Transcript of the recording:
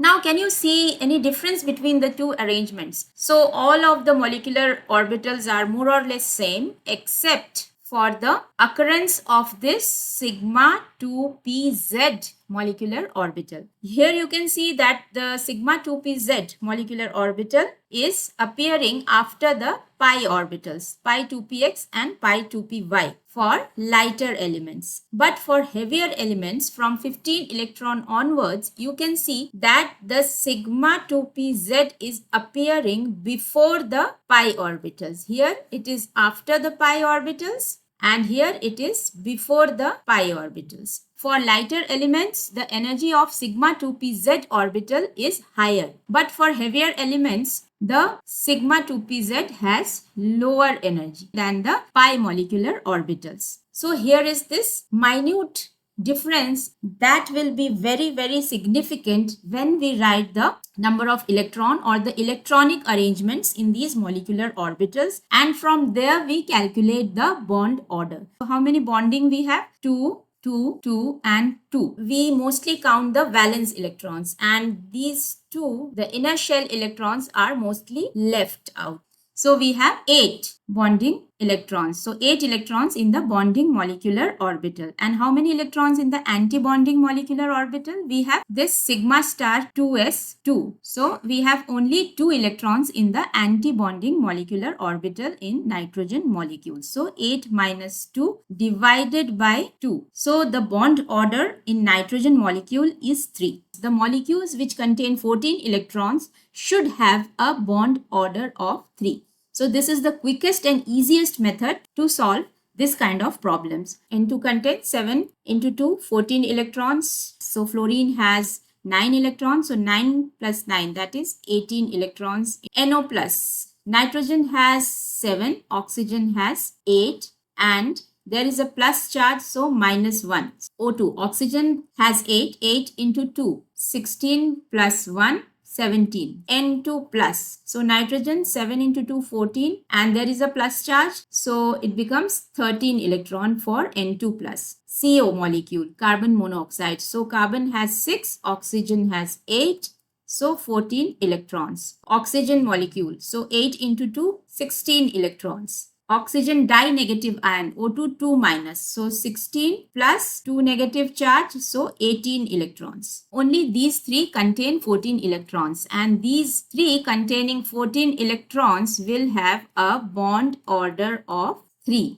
Now, can you see any difference between the two arrangements? So, all of the molecular orbitals are more or less same except for the occurrence of this sigma 2pz molecular orbital. Here you can see that the sigma 2pz molecular orbital is appearing after the pi orbitals, pi 2px and pi 2py for lighter elements. But for heavier elements from 15 electron onwards, you can see that the sigma 2pz is appearing before the pi orbitals. Here it is after the pi orbitals and here it is before the pi orbitals. For lighter elements, the energy of sigma 2pz orbital is higher. But for heavier elements, the sigma 2pz has lower energy than the pi molecular orbitals. So here is this minute difference that will be very significant when we write the number of electron or the electronic arrangements in these molecular orbitals, and from there we calculate the bond order. So how many bonding we have? 2, 2, 2 and 2. We mostly count the valence electrons, and these two, the inner shell electrons, are mostly left out. So we have 8 bonding electrons. So 8 electrons in the bonding molecular orbital. And how many electrons in the anti-bonding molecular orbital? We have this sigma star 2s2. So we have only 2 electrons in the anti-bonding molecular orbital in nitrogen molecules. So 8 minus 2 divided by 2. So the bond order in nitrogen molecule is 3. The molecules which contain 14 electrons should have a bond order of 3. So this is the quickest and easiest method to solve this kind of problems. N2 contains 7 into 2, 14 electrons. So fluorine has 9 electrons. So 9 plus 9, that is 18 electrons. NO plus. Nitrogen has 7, oxygen has 8, and there is a plus charge, so minus 1. O2, oxygen has 8, 8 into 2, 16 plus 1, 17. N2 plus. So nitrogen 7 into 2, 14, and there is a plus charge, so it becomes 13 electron for N2 plus. CO molecule, carbon monoxide. So carbon has 6, oxygen has 8. So 14 electrons. Oxygen molecule. So 8 into 2, 16 electrons. Oxygen di-negative ion, O2 2 minus. So 16 plus 2 negative charge, so 18 electrons. Only these 3 contain 14 electrons, and these 3 containing 14 electrons will have a bond order of 3.